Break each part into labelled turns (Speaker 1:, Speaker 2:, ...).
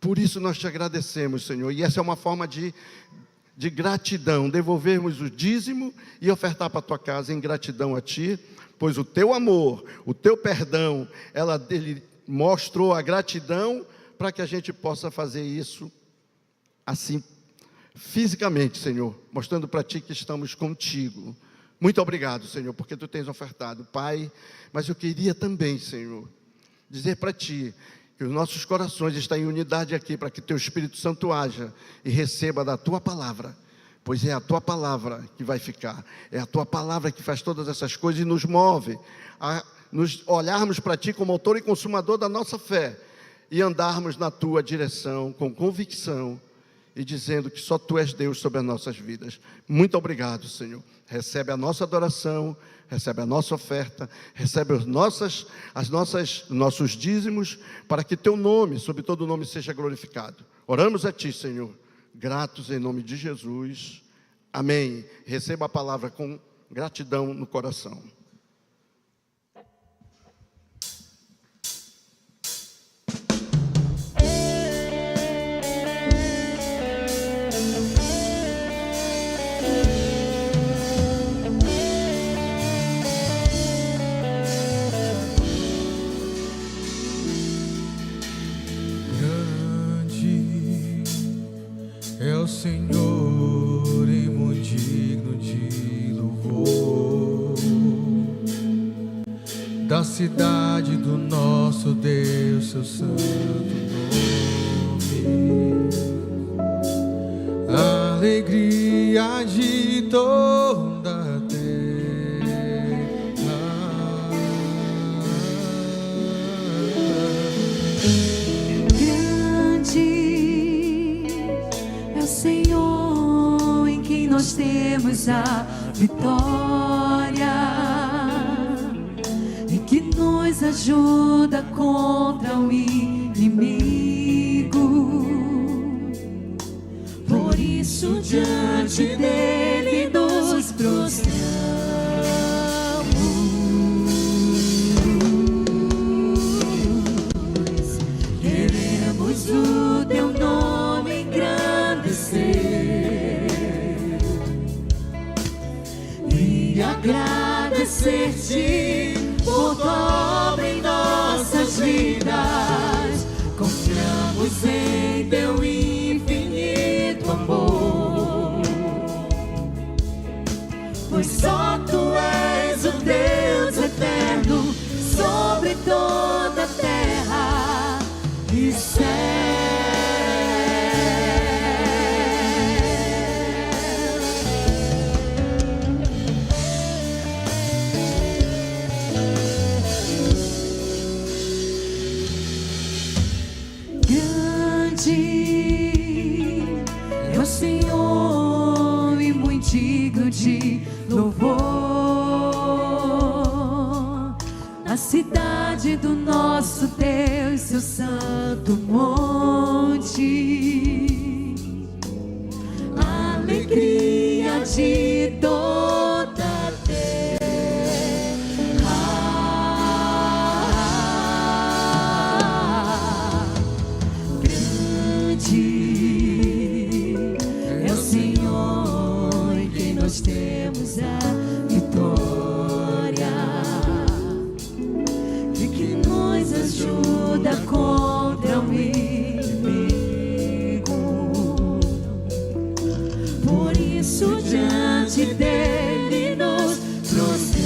Speaker 1: por isso nós te agradecemos, Senhor. E essa é uma forma de gratidão, devolvermos o dízimo e ofertar para a tua casa em gratidão a ti, pois o teu amor, o teu perdão, ele mostrou a gratidão para que a gente possa fazer isso assim, fisicamente, Senhor, mostrando para ti que estamos contigo. Muito obrigado, Senhor, porque tu tens ofertado, Pai. Mas eu queria também, Senhor, dizer para ti que os nossos corações estão em unidade aqui, para que teu Espírito Santo haja e receba da tua palavra, pois é a tua palavra que vai ficar, é a tua palavra que faz todas essas coisas e nos move a nos olharmos para ti como autor e consumador da nossa fé e andarmos na tua direção com convicção e dizendo que só tu és Deus sobre as nossas vidas. Muito obrigado, Senhor. Recebe a nossa adoração, recebe a nossa oferta, recebe os nossos dízimos, para que teu nome, sobre todo nome, seja glorificado. Oramos a ti, Senhor, gratos em nome de Jesus. Amém. Receba a palavra com gratidão no coração.
Speaker 2: Senhor, e muito digno de louvor, da cidade do nosso Deus, seu santo nome, alegria de toda a terra.
Speaker 3: Grande é o Senhor em quem nós temos a vitória, e que nos ajuda contra o inimigo. Por isso diante dele nos prostramos, queremos o teu nome engrandecer e agradecer-te por tua obra em nossas vidas. Confiamos em teu infinito amor, pois só tu és o Deus eterno sobre toda a terra e céu. É o Senhor e muito digno de louvor, a cidade do nosso Deus, seu santo monte, alegria de toda a terra. É o Senhor em quem nós temos a vitória, e que nos ajuda contra o inimigo. Por isso diante dele nos prostramos,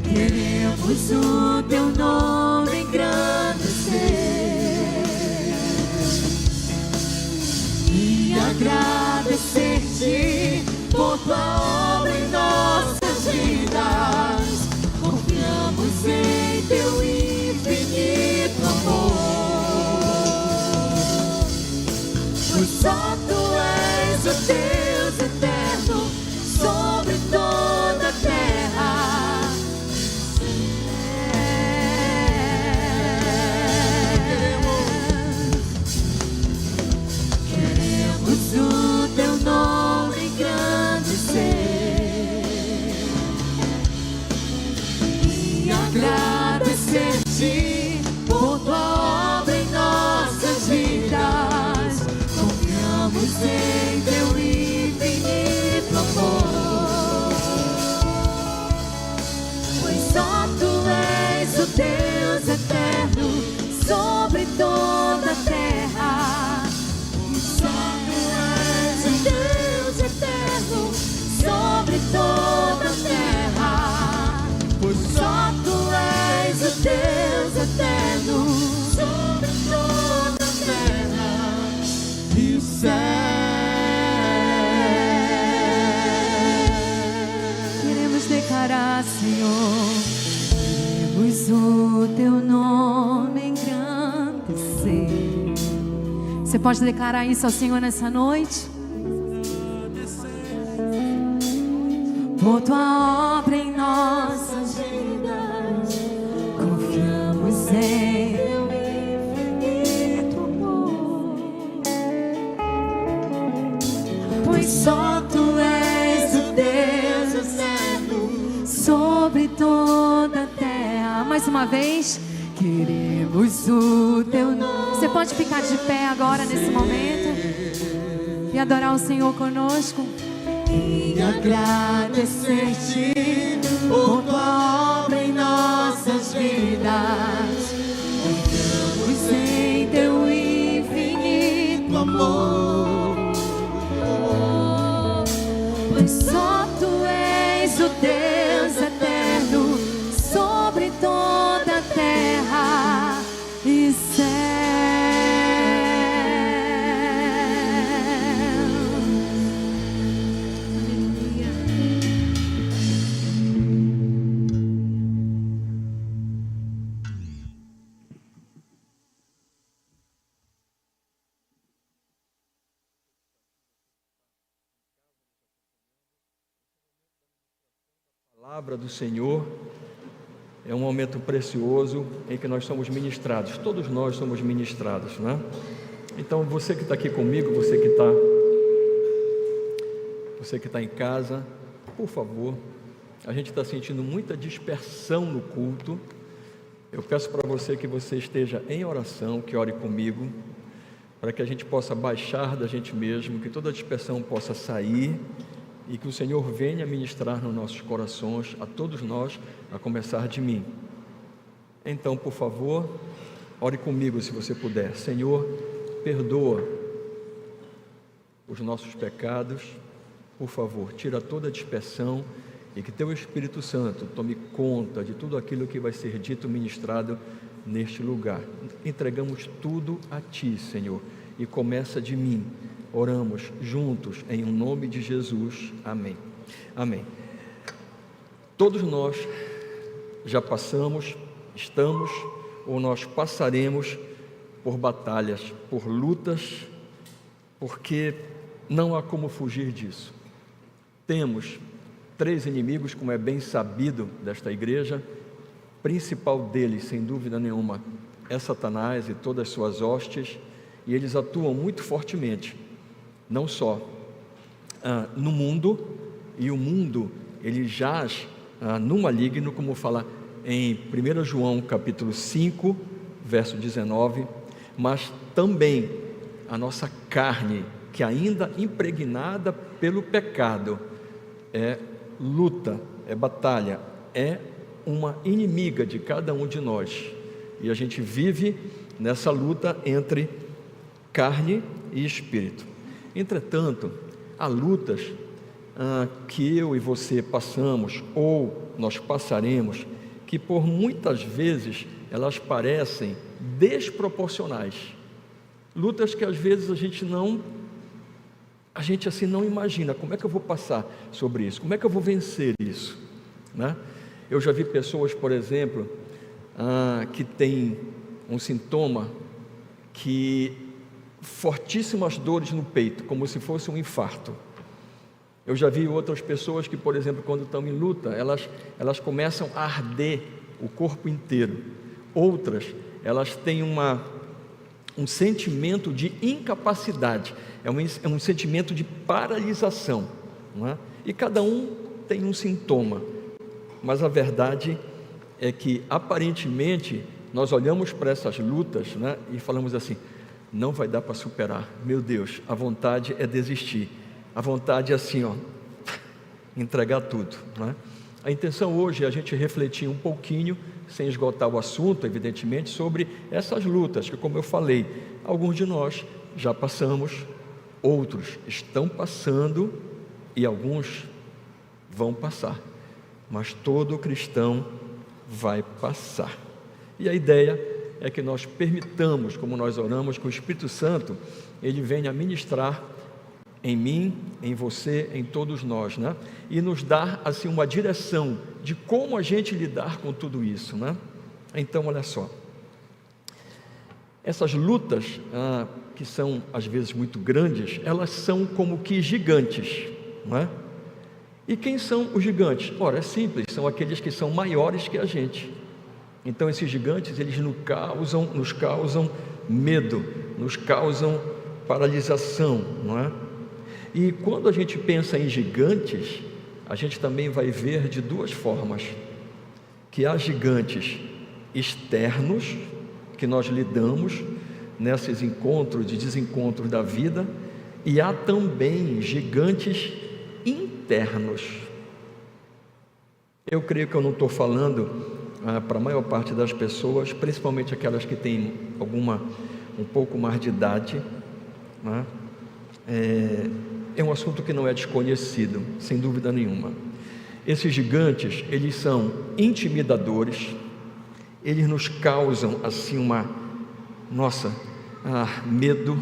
Speaker 3: queremos o teu nome engrandecer e agradecer-te por tua obra em nossas vidas. Confiamos em teu infinito amor, pois só tu és o Deus eterno sobre toda a terra. céu. Queremos declarar, Senhor, queremos o teu nome engrandecer. Você pode declarar isso ao Senhor nessa noite? Por tua obra em nossas vidas, confiamos em teu infinito amor. Pois só tu és o Deus eterno sobre toda a terra. Mais uma vez, queremos o teu nome. Você pode ficar de pé agora nesse momento e adorar o Senhor conosco e agradecer-te por tua obra em nossas vidas. Confiamos em teu infinito amor, pois só tu és o Deus eterno sobre toda a terra e céu.
Speaker 4: A palavra do Senhor é um momento precioso em que nós somos ministrados, todos nós somos ministrados, né? Então você que está aqui comigo, você que está em casa, por favor, a gente está sentindo muita dispersão no culto. Eu peço para você que você esteja em oração, que ore comigo, para que a gente possa baixar da gente mesmo, que toda dispersão possa sair e que o Senhor venha ministrar nos nossos corações, a todos nós, a começar de mim. Então, por favor, ore comigo se você puder. Senhor, perdoa os nossos pecados, por favor, tira toda a dispersão e que teu Espírito Santo tome conta de tudo aquilo que vai ser dito, ministrado neste lugar. Entregamos tudo a Ti, Senhor, e começa de mim. Oramos juntos em nome de Jesus. Amém. Amém. Todos nós já passamos, estamos ou nós passaremos por batalhas, por lutas, porque não há como fugir disso. Temos 3 inimigos, como é bem sabido desta igreja. O principal deles, sem dúvida nenhuma, é Satanás e todas as suas hostes, e eles atuam muito fortemente, não só no mundo, e o mundo ele jaz no maligno, como fala em 1 João capítulo 5, verso 19, mas também a nossa carne, que ainda impregnada pelo pecado, é luta, é batalha, é uma inimiga de cada um de nós, e a gente vive nessa luta entre carne e espírito. Entretanto, há lutas que eu e você passamos, ou nós passaremos, que por muitas vezes elas parecem desproporcionais. Lutas que às vezes a gente assim não imagina, como é que eu vou passar sobre isso, como é que eu vou vencer isso, né? Eu já vi pessoas, por exemplo, que têm um sintoma que fortíssimas dores no peito, como se fosse um infarto. Eu já vi outras pessoas que, por exemplo, quando estão em luta, elas começam a arder o corpo inteiro. Outras, elas têm um sentimento de incapacidade, é um sentimento de paralisação, não é? E cada um tem um sintoma, mas a verdade é que, aparentemente, nós olhamos para essas lutas, né, e falamos assim: não vai dar para superar, meu Deus, a vontade é desistir, a vontade é assim, entregar tudo, não é? A intenção hoje é a gente refletir um pouquinho, sem esgotar o assunto, evidentemente, sobre essas lutas, que, como eu falei, alguns de nós já passamos, outros estão passando e alguns vão passar, mas todo cristão vai passar. E a ideia é que nós permitamos, como nós oramos, que o Espírito Santo, ele venha ministrar em mim, em você, em todos nós, né? E nos dar assim uma direção de como a gente lidar com tudo isso, né? Então, olha só, essas lutas que são às vezes muito grandes, elas são como que gigantes, não é? E quem são os gigantes? Ora, é simples, são aqueles que são maiores que a gente. Então esses gigantes, eles nos causam medo, nos causam paralisação, não é? E quando a gente pensa em gigantes, a gente também vai ver de duas formas, que há gigantes externos, que nós lidamos nesses encontros e desencontros da vida, e há também gigantes internos. Eu creio que eu não estou falando para a maior parte das pessoas, principalmente aquelas que têm um pouco mais de idade, né? É um assunto que não é desconhecido, sem dúvida nenhuma. Esses gigantes, eles são intimidadores, eles nos causam assim medo,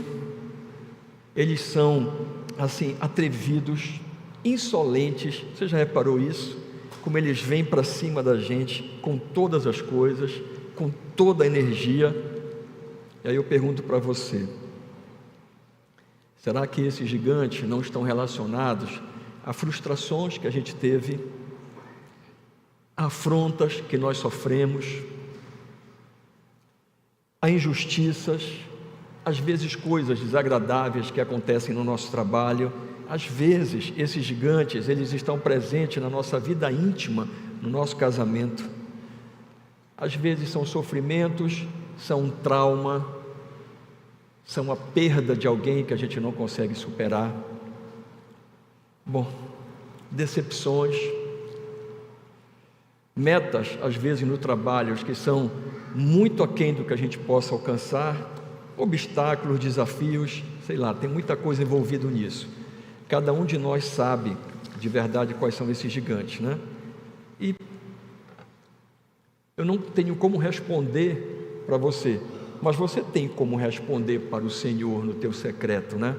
Speaker 4: eles são assim atrevidos, insolentes. Você já reparou isso? Como eles vêm para cima da gente com todas as coisas, com toda a energia. E aí eu pergunto para você, será que esses gigantes não estão relacionados a frustrações que a gente teve, a afrontas que nós sofremos, a injustiças, às vezes coisas desagradáveis que acontecem no nosso trabalho? Às vezes esses gigantes, eles estão presentes na nossa vida íntima, no nosso casamento. Às vezes são sofrimentos, são um trauma, são a perda de alguém que a gente não consegue superar. Bom, decepções, metas, às vezes no trabalho, que são muito aquém do que a gente possa alcançar, obstáculos, desafios, sei lá, tem muita coisa envolvida nisso. Cada um de nós sabe de verdade quais são esses gigantes, né? E eu não tenho como responder para você, mas você tem como responder para o Senhor no teu secreto, né?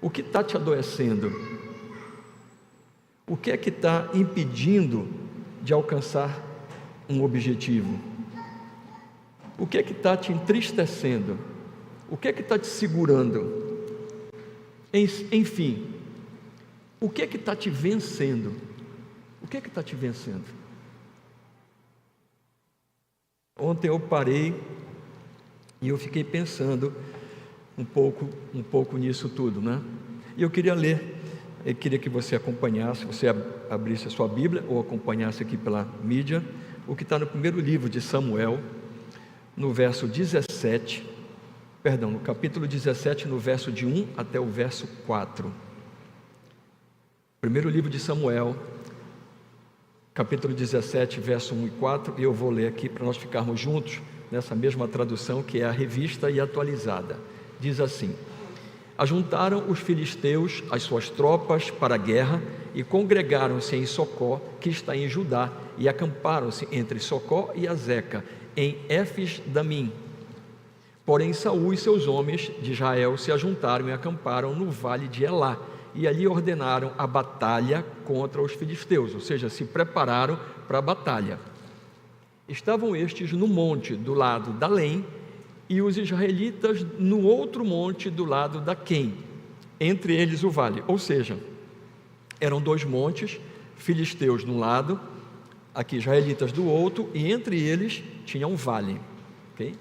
Speaker 4: O que está te adoecendo? O que é que está impedindo de alcançar um objetivo? O que é que está te entristecendo? O que é que está te segurando? Enfim, o que é que está te vencendo? O que é que está te vencendo? Ontem eu parei e eu fiquei pensando um pouco nisso tudo, né? E eu queria ler, eu queria que você acompanhasse, você abrisse a sua Bíblia ou acompanhasse aqui pela mídia, o que está no primeiro livro de Samuel, no capítulo 17, no verso de 1 até o verso 4. Primeiro livro de Samuel, capítulo 17, verso 1 e 4, e eu vou ler aqui para nós ficarmos juntos nessa mesma tradução, que é a Revista e Atualizada. Diz assim: ajuntaram os filisteus as suas tropas para a guerra e congregaram-se em Socó, que está em Judá, e acamparam-se entre Socó e Azeca, em Éfes-Damim. Porém Saul e seus homens de Israel se ajuntaram e acamparam no vale de Elá, e ali ordenaram a batalha contra os filisteus, ou seja, se prepararam para a batalha. Estavam estes no monte do lado da Lém, e os israelitas no outro monte do lado da Quém, entre eles o vale. Ou seja, eram dois montes, filisteus de um lado, aqui israelitas do outro, e entre eles tinha um vale. Okay?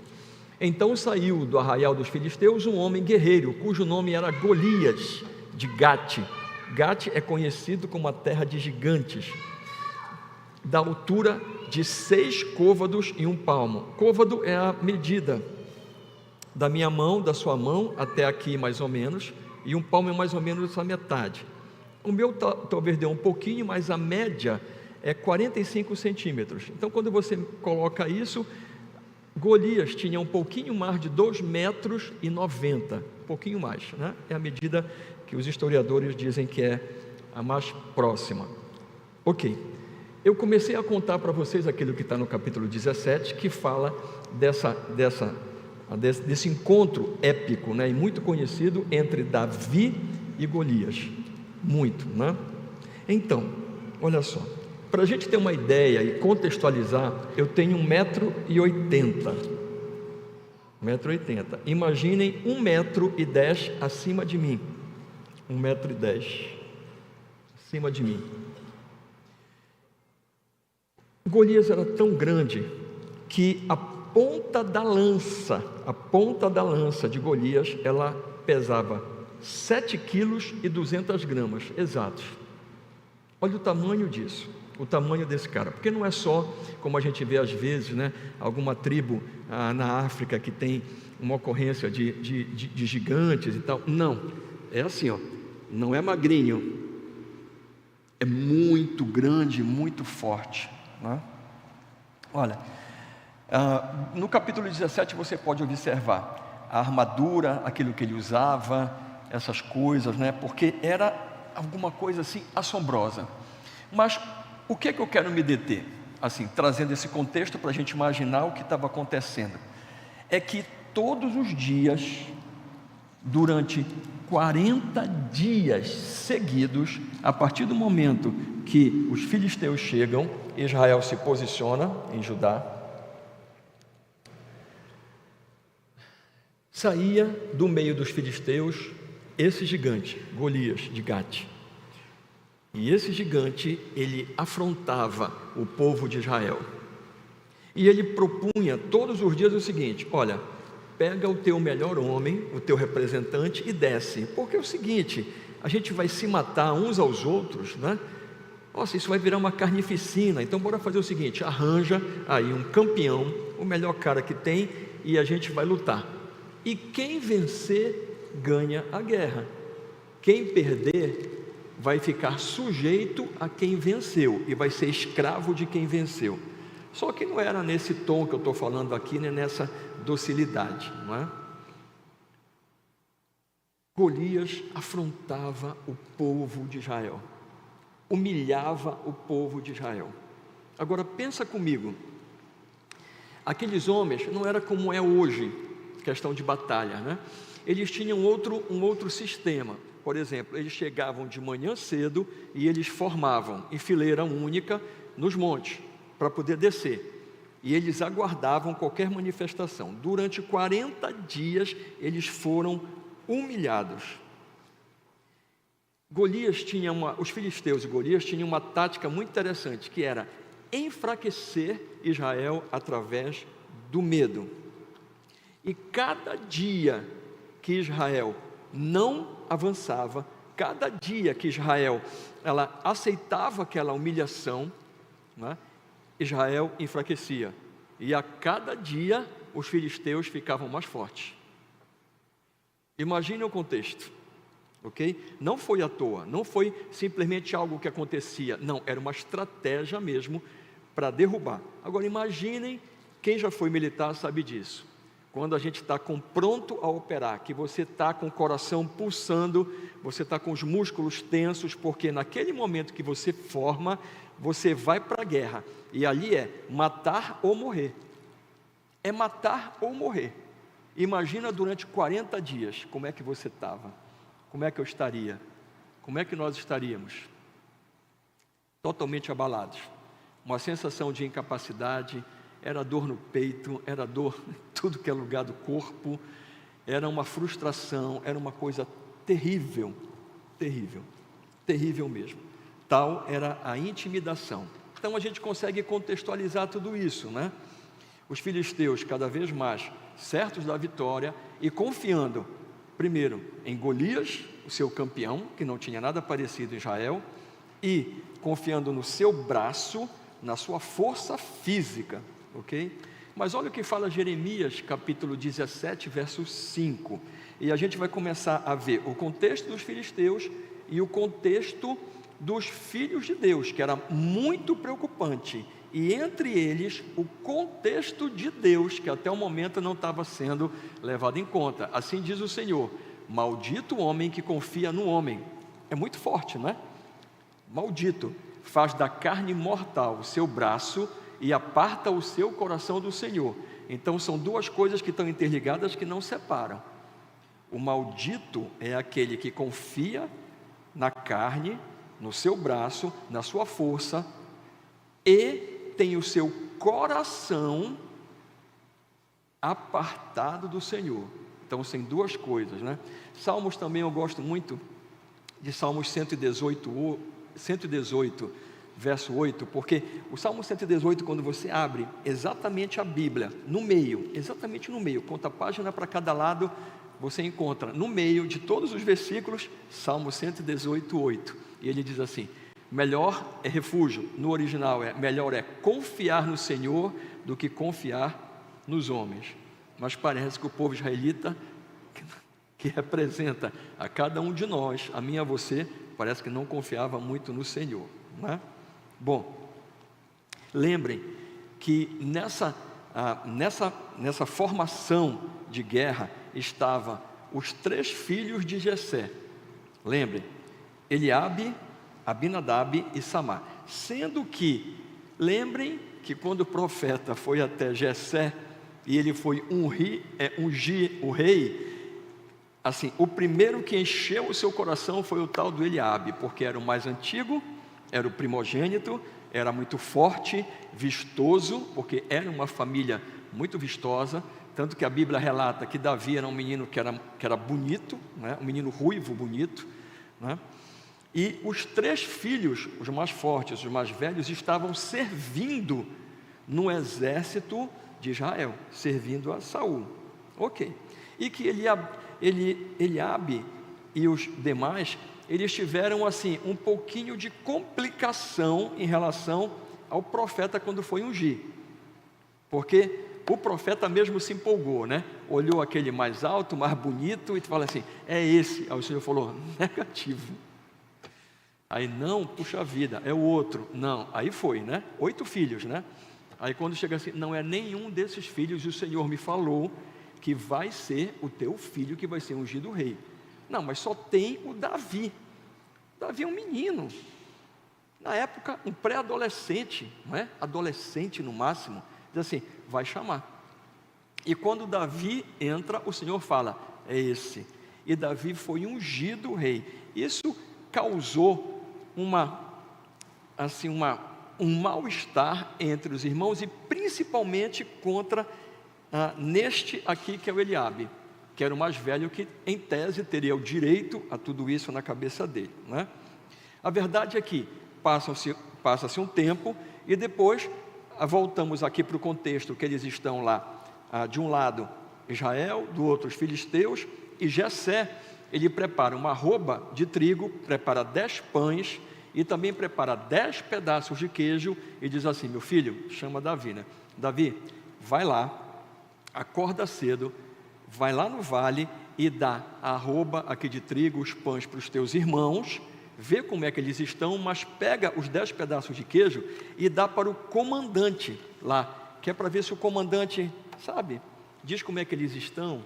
Speaker 4: Então saiu do arraial dos filisteus um homem guerreiro, cujo nome era Golias, de Gate. Gate é conhecido como a terra de gigantes, da altura de 6 côvados e 1 palmo. Côvado é a medida da minha mão, da sua mão, até aqui mais ou menos, e 1 palmo é mais ou menos essa metade. O meu talvez deu um pouquinho, mas a média é 45 centímetros. Então, quando você coloca isso, Golias tinha um pouquinho mais de 2,90 metros, um pouquinho mais, né? É a medida que os historiadores dizem que é a mais próxima. Ok. eu comecei a contar para vocês aquilo que está no capítulo 17, que fala desse encontro épico, né, e muito conhecido entre Davi e Golias. Muito, né? Então, olha só, para a gente ter uma ideia e contextualizar, eu tenho 1,80 m. 1,80 m. Imaginem 1,10 m acima de mim. 1,10 m acima de mim. Golias era tão grande que a ponta da lança de Golias, ela pesava 7,2 kg exatos. Olha o tamanho disso, o tamanho desse cara, porque não é só, como a gente vê às vezes, né, alguma tribo na África que tem uma ocorrência de gigantes e tal. Não, é assim, ó, não é magrinho, é muito grande, muito forte, né? Olha, no capítulo 17 você pode observar a armadura, aquilo que ele usava, essas coisas, né? Porque era alguma coisa assim assombrosa. Mas o que é que eu quero me deter? Assim, trazendo esse contexto para a gente imaginar o que estava acontecendo. É que todos os dias, durante 40 dias seguidos, a partir do momento que os filisteus chegam, Israel se posiciona em Judá, saía do meio dos filisteus esse gigante, Golias de Gate. E esse gigante, ele afrontava o povo de Israel. E ele propunha todos os dias o seguinte: olha, pega o teu melhor homem, o teu representante e desce. Porque é o seguinte, a gente vai se matar uns aos outros, né? Nossa, isso vai virar uma carnificina. Então bora fazer o seguinte, arranja aí um campeão, o melhor cara que tem, e a gente vai lutar. E quem vencer, ganha a guerra. Quem perder, vai ficar sujeito a quem venceu e vai ser escravo de quem venceu. Só que não era nesse tom que eu estou falando aqui, nem nessa docilidade, não é? Golias afrontava o povo de Israel, humilhava o povo de Israel. Agora pensa comigo, aqueles homens não era como é hoje, questão de batalha, né? Eles tinham um outro sistema. Por exemplo, eles chegavam de manhã cedo e eles formavam em fileira única nos montes para poder descer. E eles aguardavam qualquer manifestação. Durante 40 dias eles foram humilhados. Os filisteus e Golias tinham uma tática muito interessante, que era enfraquecer Israel através do medo. E cada dia que Israel não avançava, cada dia que Israel ela aceitava aquela humilhação, né, Israel enfraquecia, e a cada dia os filisteus ficavam mais fortes. Imagine o contexto, ok? Não foi à toa, não foi simplesmente algo que acontecia, não, era uma estratégia mesmo para derrubar. Agora imaginem, quem já foi militar sabe disso. Quando a gente está pronto a operar, que você está com o coração pulsando, você está com os músculos tensos, porque naquele momento que você forma, você vai para a guerra, e ali é matar ou morrer, é matar ou morrer. Imagina durante 40 dias, como é que você estava, como é que eu estaria, como é que nós estaríamos? Totalmente abalados, uma sensação de incapacidade, era dor no peito, era dor em tudo que é lugar do corpo, era uma frustração, era uma coisa terrível, terrível, terrível mesmo. Tal era a intimidação. Então a gente consegue contextualizar tudo isso, né? Os filisteus cada vez mais certos da vitória e confiando, primeiro, em Golias, o seu campeão, que não tinha nada parecido em Israel, e confiando no seu braço, na sua força física. Ok? Mas olha o que fala Jeremias, capítulo 17, verso 5. E a gente vai começar a ver o contexto dos filisteus e o contexto dos filhos de Deus, que era muito preocupante. E entre eles, o contexto de Deus, que até o momento não estava sendo levado em conta. Assim diz o Senhor: maldito o homem que confia no homem. É muito forte, não é? Maldito. faz da carne mortal o seu braço e aparta o seu coração do Senhor. Então são duas coisas que estão interligadas, que não separam. O maldito é aquele que confia na carne, no seu braço, na sua força, e tem o seu coração apartado do Senhor. Então são duas coisas, né? Salmos também eu gosto muito de Salmos 118, verso 8, porque o Salmo 118, quando você abre exatamente a Bíblia, no meio, exatamente no meio, conta a página para cada lado, você encontra no meio de todos os versículos, Salmo 118, 8, e ele diz assim: melhor é refúgio, no original melhor é confiar no Senhor do que confiar nos homens. Mas parece que o povo israelita, que representa a cada um de nós, a mim e a você, parece que não confiava muito no Senhor, não é? Bom, lembrem que nessa formação de guerra estavam os 3 filhos de Jessé. Lembrem, Eliabe, Abinadab e Samar. Sendo que, lembrem que quando o profeta foi até Jessé e ele foi ungir o rei, assim, o primeiro que encheu o seu coração foi o tal do Eliabe, porque era o mais antigo, era o primogênito, era muito forte, vistoso, porque era uma família muito vistosa, tanto que a Bíblia relata que Davi era um menino que era bonito, né? Um menino ruivo, bonito, né? E os 3 filhos, os mais fortes, os mais velhos, estavam servindo no exército de Israel, servindo a Saul. Ok. E que Eliabe e os demais, eles tiveram assim um pouquinho de complicação em relação ao profeta quando foi ungir, porque o profeta mesmo se empolgou, né? Olhou aquele mais alto, mais bonito e fala assim: é esse. Aí o Senhor falou: negativo. Aí não, puxa vida, é o outro. Não, aí foi, né? 8 filhos, né? Aí quando chega assim, não é nenhum desses filhos, e o Senhor me falou que vai ser o teu filho que vai ser ungido rei. Não, mas só tem o Davi. Davi é um menino, na época um pré-adolescente, não é? Adolescente no máximo. Diz assim: vai chamar. E quando Davi entra, o Senhor fala: é esse. E Davi foi ungido rei. Isso causou um mal-estar entre os irmãos, e principalmente contra neste aqui, que é o Eliabe, que era o mais velho, que em tese teria o direito a tudo isso na cabeça dele, né? A verdade é que passa-se um tempo, e depois voltamos aqui para o contexto que eles estão lá, de um lado Israel, do outro os filisteus, e Jessé, ele prepara uma arroba de trigo, prepara 10 pães, e também prepara 10 pedaços de queijo, e diz assim: meu filho, chama Davi, né? Davi, vai lá, acorda cedo, vai lá no vale e dá a arroba aqui de trigo, os pães para os teus irmãos, vê como é que eles estão, mas pega os 10 pedaços de queijo e dá para o comandante lá, que é para ver se o comandante, sabe, diz como é que eles estão,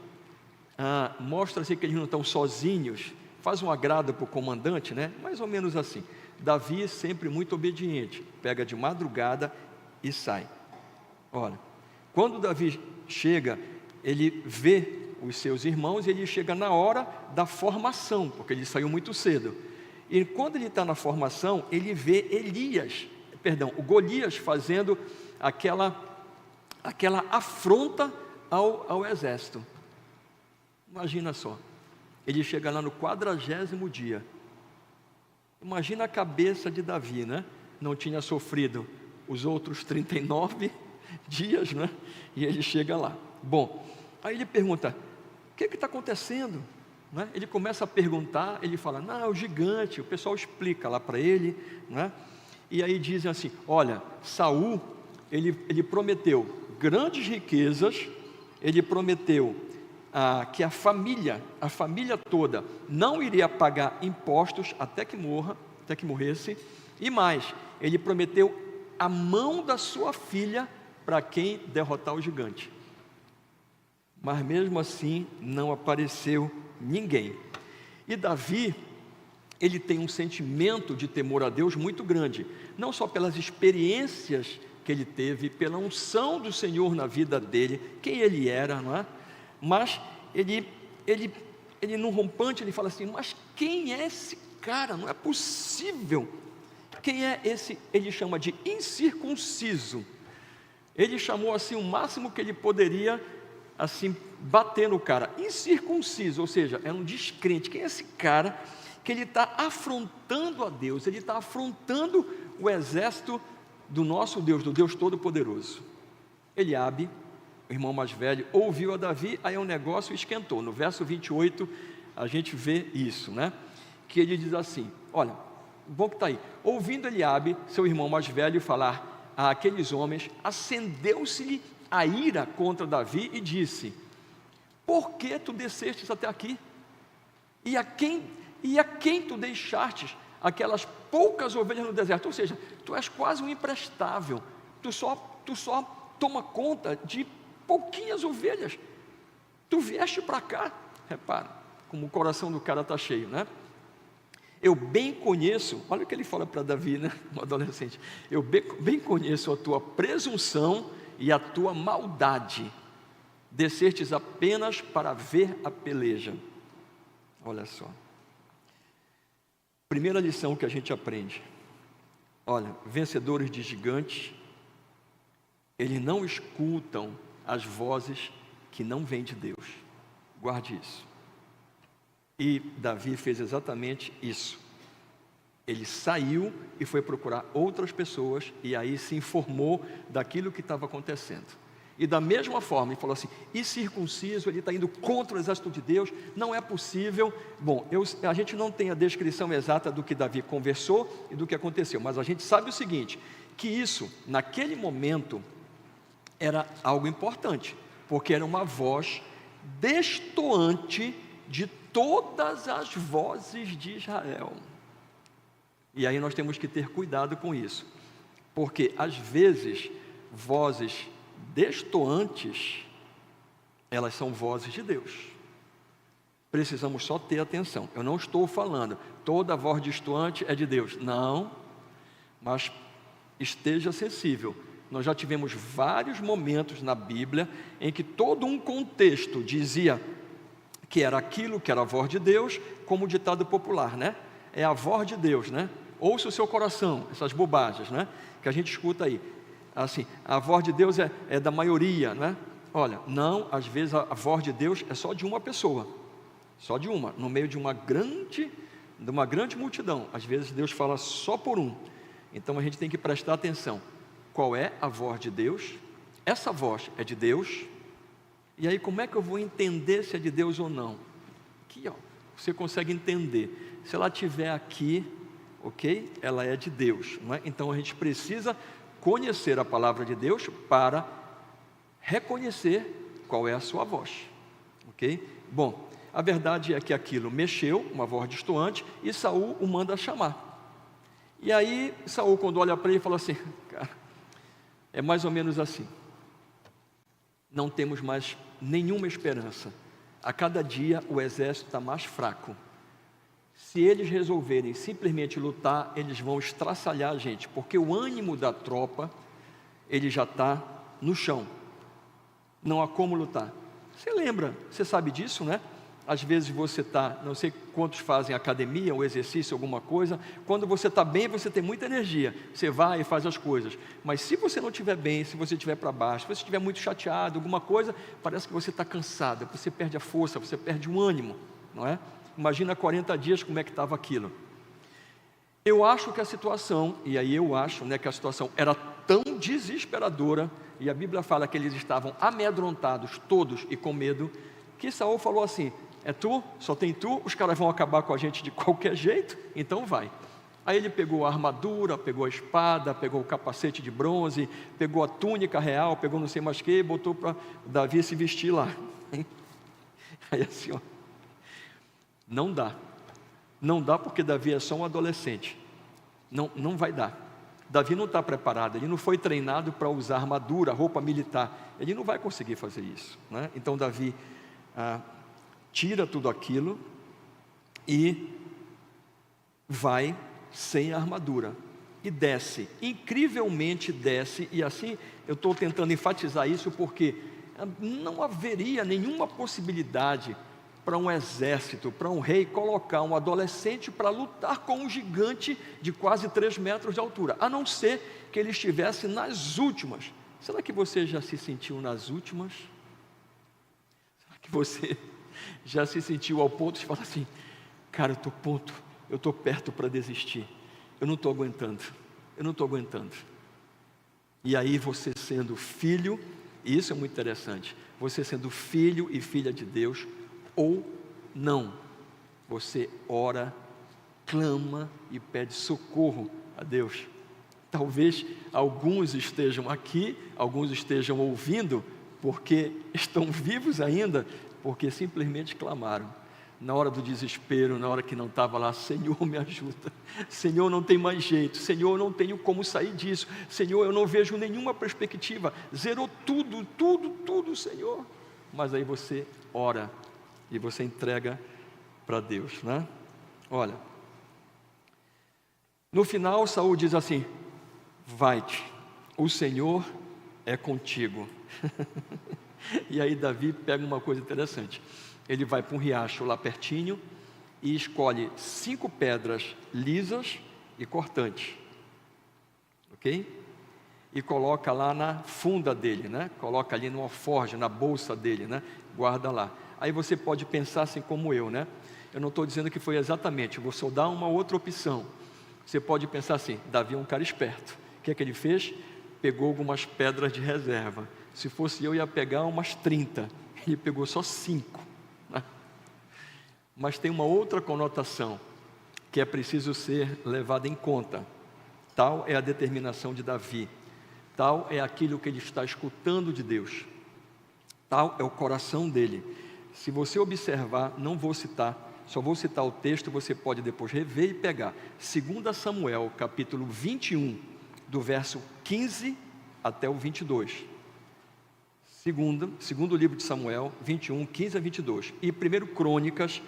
Speaker 4: mostra-se que eles não estão sozinhos, faz um agrado para o comandante, né? Mais ou menos assim. Davi, sempre muito obediente, pega de madrugada e sai. Olha, quando Davi chega, ele vê os seus irmãos, e ele chega na hora da formação, porque ele saiu muito cedo. E quando ele está na formação, ele vê o Golias fazendo aquela afronta ao exército. Imagina só, ele chega lá no 40º dia. Imagina a cabeça de Davi, né? Não tinha sofrido os outros 39 dias, né? E ele chega lá. Bom, aí ele pergunta: o que está acontecendo? Né? Ele começa a perguntar, ele fala: não, é o gigante. O pessoal explica lá para ele, né? E aí dizem assim: olha, Saul, ele prometeu grandes riquezas, ele prometeu que a família toda não iria pagar impostos até que morresse, e mais, ele prometeu a mão da sua filha para quem derrotar o gigante. Mas mesmo assim não apareceu ninguém. E Davi, ele tem um sentimento de temor a Deus muito grande, não só pelas experiências que ele teve, pela unção do Senhor na vida dele, quem ele era, não é? Mas ele no rompante, ele fala assim, mas quem é esse cara? Não é possível. Quem é esse? Ele chama de incircunciso. Ele chamou assim o máximo que ele poderia, assim, bater no cara. Incircunciso, ou seja, é um descrente. Quem é esse cara que ele está afrontando a Deus? Ele está afrontando o exército do nosso Deus, do Deus Todo-Poderoso. Eliabe, o irmão mais velho, ouviu a Davi, aí o negócio esquentou. No verso 28, a gente vê isso, né? Que ele diz assim, olha, bom que está aí. Ouvindo Eliabe, seu irmão mais velho, falar a aqueles homens, acendeu-se-lhe a ira contra Davi e disse, por que tu descestes até aqui? E a quem tu deixastes aquelas poucas ovelhas no deserto? Ou seja, tu és quase um imprestável, tu só toma conta de pouquinhas ovelhas, tu vieste para cá. Repara, como o coração do cara está cheio, né? Eu bem conheço, olha o que ele fala para Davi, né? Um adolescente, eu bem conheço a tua presunção e a tua maldade, descestes apenas para ver a peleja. Olha só, primeira lição que a gente aprende, olha, vencedores de gigantes, eles não escutam as vozes que não vêm de Deus, guarde isso. E Davi fez exatamente isso. Ele saiu e foi procurar outras pessoas, e aí se informou daquilo que estava acontecendo. E da mesma forma, ele falou assim, e circunciso, ele está indo contra o exército de Deus, não é possível. Bom, a gente não tem a descrição exata do que Davi conversou e do que aconteceu, mas a gente sabe o seguinte, que isso, naquele momento, era algo importante, porque era uma voz destoante de todas as vozes de Israel. E aí nós temos que ter cuidado com isso, porque às vezes vozes destoantes, elas são vozes de Deus. Precisamos só ter atenção. Eu não estou falando toda voz destoante é de Deus, não, mas esteja sensível. Nós já tivemos vários momentos na Bíblia em que todo um contexto dizia que era aquilo que era a voz de Deus, como o ditado popular, né? É a voz de Deus, né? Ouça o seu coração, essas bobagens, né? Que a gente escuta aí. Assim, a voz de Deus é da maioria, né? Olha, não, às vezes a voz de Deus é só de uma pessoa, só de uma, no meio de uma grande multidão. Às vezes Deus fala só por um. Então a gente tem que prestar atenção. Qual é a voz de Deus? Essa voz é de Deus. E aí como é que eu vou entender se é de Deus ou não? Aqui, ó, você consegue entender. Se ela estiver aqui, ok? Ela é de Deus, não é? Então a gente precisa conhecer a palavra de Deus para reconhecer qual é a sua voz, ok? Bom, a verdade é que aquilo mexeu, uma voz destoante, e Saul o manda chamar. E aí Saul, quando olha para ele, fala assim, cara, é mais ou menos assim, não temos mais nenhuma esperança, a cada dia o exército está mais fraco. Se eles resolverem simplesmente lutar, eles vão estraçalhar a gente, porque o ânimo da tropa, ele já está no chão, não há como lutar. Você lembra, você sabe disso, né? Às vezes você está, não sei quantos fazem academia ou exercício, alguma coisa, quando você está bem, você tem muita energia, você vai e faz as coisas, mas se você não estiver bem, se você estiver para baixo, se você estiver muito chateado, alguma coisa, parece que você está cansado, você perde a força, você perde o ânimo, não é? Imagina 40 dias como é que estava aquilo. Eu acho que a situação, e aí eu acho, né, que a situação era tão desesperadora, e a Bíblia fala que eles estavam amedrontados todos e com medo, que Saul falou assim, é tu, só tem tu, os caras vão acabar com a gente de qualquer jeito, então vai. Aí ele pegou a armadura, pegou a espada, pegou o capacete de bronze, pegou a túnica real, pegou não sei mais o que, e botou para Davi se vestir lá. Aí assim, ó, não dá porque Davi é só um adolescente, não vai dar. Davi não está preparado, ele não foi treinado para usar armadura, roupa militar, ele não vai conseguir fazer isso, né? Então Davi tira tudo aquilo e vai sem a armadura e desce, incrivelmente desce, e assim eu estou tentando enfatizar isso porque não haveria nenhuma possibilidade para um exército, para um rei colocar um adolescente para lutar com um gigante de quase 3 metros de altura, a não ser que ele estivesse nas últimas. Será que você já se sentiu nas últimas? Será que você já se sentiu ao ponto de falar assim, cara, eu estou perto para desistir, eu não estou aguentando. E aí você sendo filho, e isso é muito interessante, você sendo filho e filha de Deus, ou não, você ora, clama e pede socorro a Deus. Talvez alguns estejam aqui, alguns estejam ouvindo, porque estão vivos ainda, porque simplesmente clamaram, na hora do desespero, na hora que não estava lá, Senhor me ajuda, Senhor não tem mais jeito, Senhor eu não tenho como sair disso, Senhor eu não vejo nenhuma perspectiva, zerou tudo Senhor, mas aí você ora, e você entrega para Deus, né? Olha, no final Saul diz assim, vai-te, o Senhor é contigo. E aí Davi pega uma coisa interessante, ele vai para um riacho lá pertinho, e escolhe 5 pedras lisas e cortantes, ok? E coloca lá na funda dele, né? Coloca ali no alforje, na bolsa dele, né? Guarda lá. Aí você pode pensar assim como eu, né? Eu não estou dizendo que foi exatamente, vou só dar uma outra opção. Você pode pensar assim, Davi é um cara esperto. O que é que ele fez? Pegou algumas pedras de reserva. Se fosse eu, ia pegar umas 30. Ele pegou só 5. Né? Mas tem uma outra conotação, que é preciso ser levada em conta. Tal é a determinação de Davi. Tal é aquilo que ele está escutando de Deus. Tal é o coração dele. Se você observar, não vou citar, só vou citar o texto, você pode depois rever e pegar. 2 Samuel, capítulo 21, do verso 15 até o 22. Segundo livro de Samuel, 21, 15 a 22. E 1 Crônicas,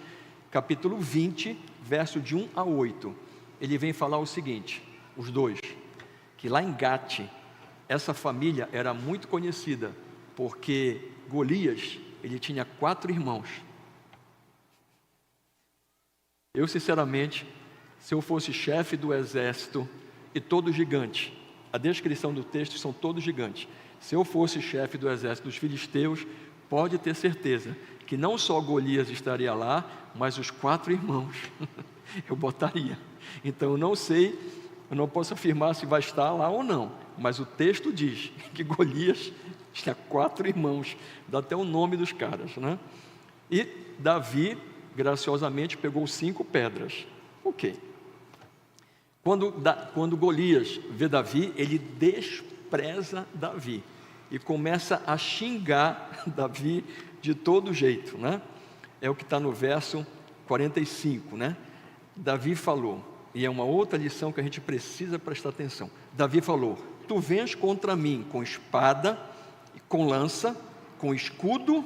Speaker 4: capítulo 20, verso de 1 a 8. Ele vem falar o seguinte, os dois, que lá em Gate, essa família era muito conhecida, porque Golias, ele tinha 4 irmãos. Eu sinceramente, se eu fosse chefe do exército e todos gigantes, a descrição do texto são todos gigantes, se eu fosse chefe do exército dos filisteus, pode ter certeza que não só Golias estaria lá, mas os 4 irmãos, eu botaria. Então eu não sei, eu não posso afirmar se vai estar lá ou não, mas o texto diz que Golias tinha 4 irmãos, dá até o nome dos caras, né? E Davi, graciosamente, pegou 5 pedras. Ok. Quando Golias vê Davi, ele despreza Davi e começa a xingar Davi de todo jeito, né? É o que está no verso 45, né? Davi falou, e é uma outra lição que a gente precisa prestar atenção. Davi falou, tu vens contra mim com espada, com lança, com escudo,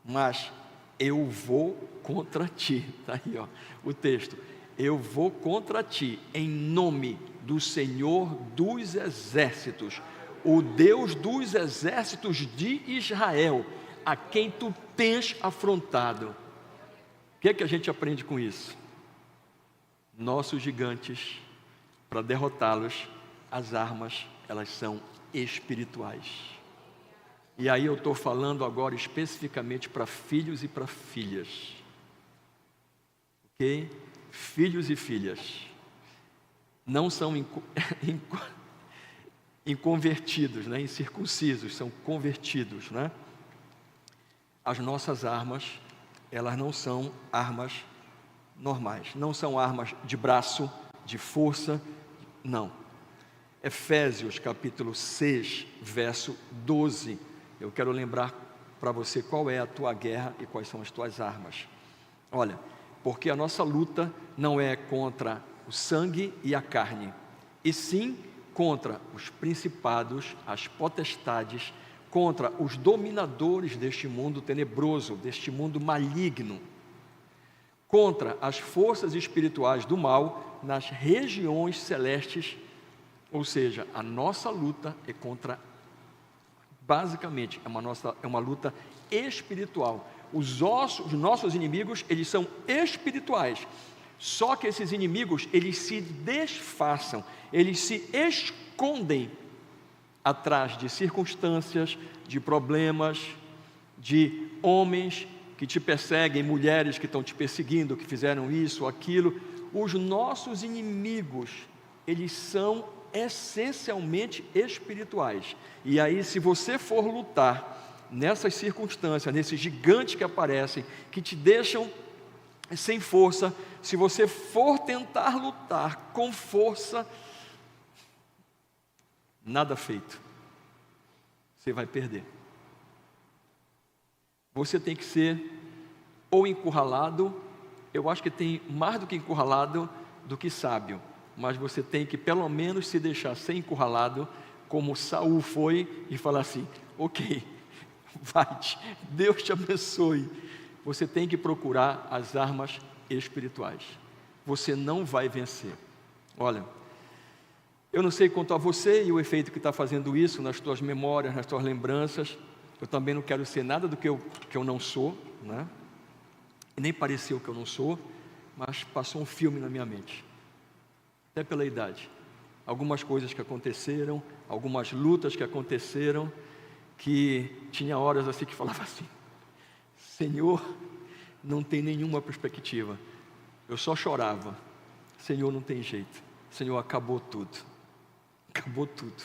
Speaker 4: mas eu vou contra ti. Está aí, ó, o texto. Eu vou contra ti, em nome do Senhor dos exércitos, o Deus dos exércitos de Israel, a quem tu tens afrontado. O que é que a gente aprende com isso? Nossos gigantes, para derrotá-los, as armas, elas são espirituais. E aí eu estou falando agora especificamente para filhos e para filhas. Ok? Filhos e filhas. Não são inconvertidos, né? Incircuncisos, são convertidos, né? As nossas armas, elas não são armas normais. Não são armas de braço, de força, não. Efésios capítulo 6, verso 12. Eu quero lembrar para você qual é a tua guerra e quais são as tuas armas. Olha, porque a nossa luta não é contra o sangue e a carne, e sim contra os principados, as potestades, contra os dominadores deste mundo tenebroso, deste mundo maligno, contra as forças espirituais do mal nas regiões celestes. Ou seja, a nossa luta é contra, basicamente, é uma luta espiritual. Os nossos inimigos, eles são espirituais. Só que esses inimigos, eles se disfarçam, eles se escondem atrás de circunstâncias, de problemas, de homens que te perseguem, mulheres que estão te perseguindo, que fizeram isso, aquilo. Os nossos inimigos, eles são essencialmente espirituais. E aí, se você for lutar nessas circunstâncias, nesses gigantes que aparecem, que te deixam sem força, se você for tentar lutar com força, nada feito, você vai perder. Você tem que ser ou encurralado, eu acho que tem mais do que encurralado do que sábio, mas você tem que pelo menos se deixar ser encurralado, como Saul foi, e falar assim: ok, vai-te, Deus te abençoe. Você tem que procurar as armas espirituais, você não vai vencer. Olha, eu não sei quanto a você e o efeito que está fazendo isso nas tuas memórias, nas tuas lembranças. Eu também não quero ser nada do que eu não sou, né? E nem pareceu que eu não sou, mas passou um filme na minha mente, até pela idade. Algumas coisas que aconteceram, algumas lutas que aconteceram, que tinha horas assim que falava assim: Senhor, não tem nenhuma perspectiva. Eu só chorava: Senhor, não tem jeito. Senhor, acabou tudo. Acabou tudo.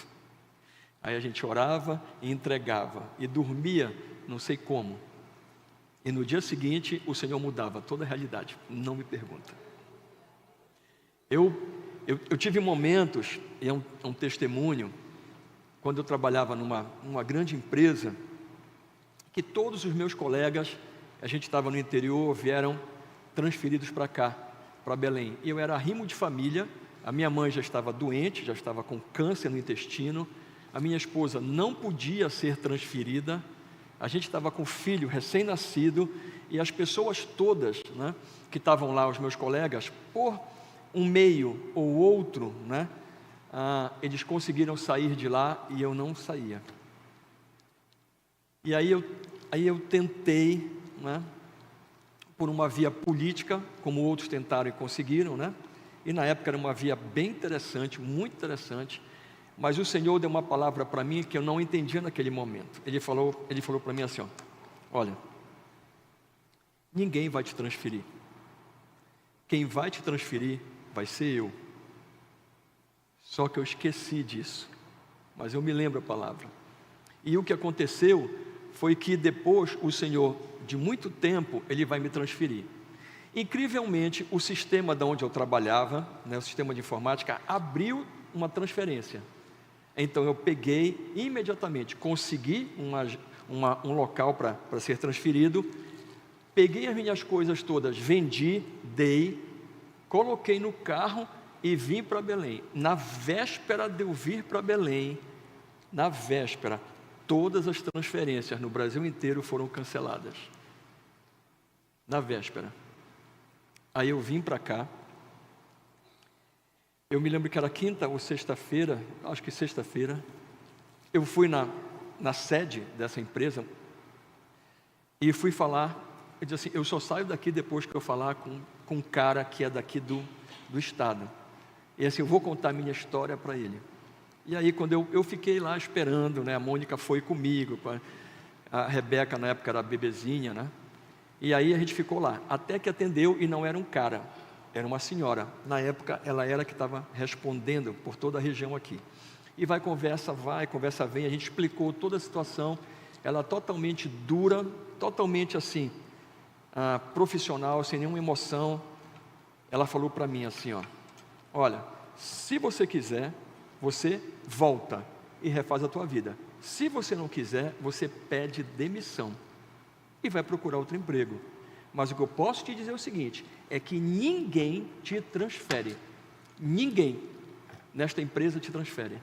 Speaker 4: Aí a gente orava e entregava e dormia, não sei como. E no dia seguinte o Senhor mudava toda a realidade. Não me pergunta. Eu tive momentos, e é um testemunho, quando eu trabalhava numa grande empresa, que todos os meus colegas, a gente estava no interior, vieram transferidos para cá, para Belém. E eu era arrimo de família. A minha mãe já estava doente, já estava com câncer no intestino. A minha esposa não podia ser transferida. A gente estava com um filho recém-nascido. E as pessoas todas, né, que estavam lá, os meus colegas, por um meio ou outro, né, eles conseguiram sair de lá e eu não saía. E aí eu tentei, né, por uma via política, como outros tentaram e conseguiram, né? E na época era uma via bem interessante, muito interessante, mas o Senhor deu uma palavra para mim que eu não entendia naquele momento. Ele falou para mim assim: ó, olha, ninguém vai te transferir. Quem vai te transferir vai ser eu. Só que eu esqueci disso, mas eu me lembro a palavra. E o que aconteceu foi que depois o Senhor, de muito tempo, Ele vai me transferir. Incrivelmente, o sistema de onde eu trabalhava, né, o sistema de informática, abriu uma transferência. Então eu peguei imediatamente, consegui um local para ser transferido, peguei as minhas coisas todas, vendi, dei, coloquei no carro e vim para Belém. Na véspera de eu vir para Belém, na véspera, todas as transferências no Brasil inteiro foram canceladas. Na véspera. Aí eu vim para cá. Eu me lembro que era quinta ou sexta-feira, acho que sexta-feira. Eu fui na sede dessa empresa e fui falar. Eu disse assim: eu só saio daqui depois que eu falar com um cara que é daqui do estado. E assim, eu vou contar a minha história para ele. E aí quando eu fiquei lá esperando, né, a Mônica foi comigo, a Rebeca na época era bebezinha, né? E aí a gente ficou lá, até que atendeu e não era um cara, era uma senhora. Na época ela era que estava respondendo por toda a região aqui. E conversa vem, a gente explicou toda a situação. Ela totalmente dura, totalmente assim, profissional, sem nenhuma emoção. Ela falou para mim assim, ó: olha, se você quiser, você volta e refaz a tua vida. Se você não quiser, você pede demissão e vai procurar outro emprego. Mas o que eu posso te dizer é o seguinte: é que ninguém te transfere. Ninguém nesta empresa te transfere.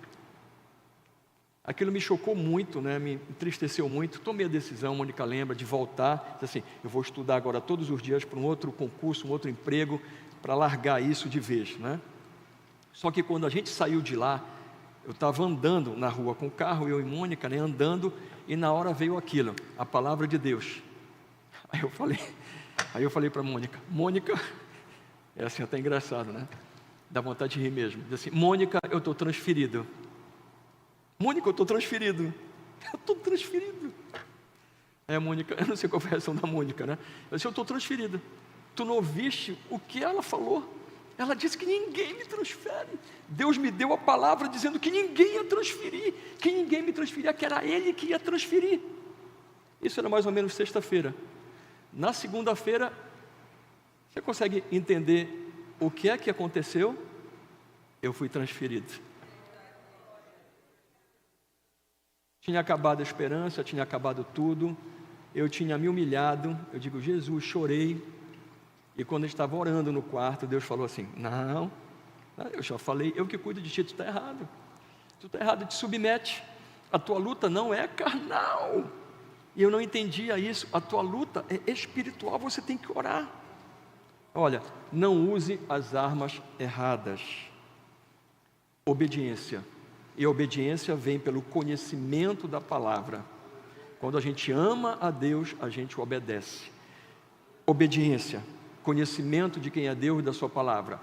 Speaker 4: Aquilo me chocou muito, né? Me entristeceu muito. Tomei a decisão, Mônica lembra, de voltar. Disse assim, eu vou estudar agora todos os dias para um outro concurso, um outro emprego, para largar isso de vez, né? Só que quando a gente saiu de lá, eu estava andando na rua com o carro, eu e Mônica, né, andando, e na hora veio aquilo, a palavra de Deus. Aí eu falei para Mônica, é assim até engraçado, né? Dá vontade de rir mesmo. Diz assim, Mônica, eu estou transferido. Mônica, eu estou transferido. Eu estou transferido. Aí a Mônica, eu não sei qual foi a reação da Mônica, né? Eu disse, eu estou transferido. Tu não ouviste o que ela falou? Ela disse que ninguém me transfere. Deus me deu a palavra dizendo que ninguém ia transferir, que ninguém me transferia, que era Ele que ia transferir. Isso era mais ou menos sexta-feira. Na segunda-feira, você consegue entender o que é que aconteceu? Eu fui transferido. Tinha acabado a esperança, tinha acabado tudo. Eu tinha me humilhado. Eu digo, Jesus, chorei. E quando eu estava orando no quarto, Deus falou assim, não, eu já falei, eu que cuido de ti, tu está errado. Tu está errado, te submete. A tua luta não é carnal. E eu não entendia isso. A tua luta é espiritual, você tem que orar. Olha, não use as armas erradas. Obediência. E a obediência vem pelo conhecimento da palavra. Quando a gente ama a Deus, a gente obedece. Obediência. Conhecimento de quem é Deus e da sua palavra,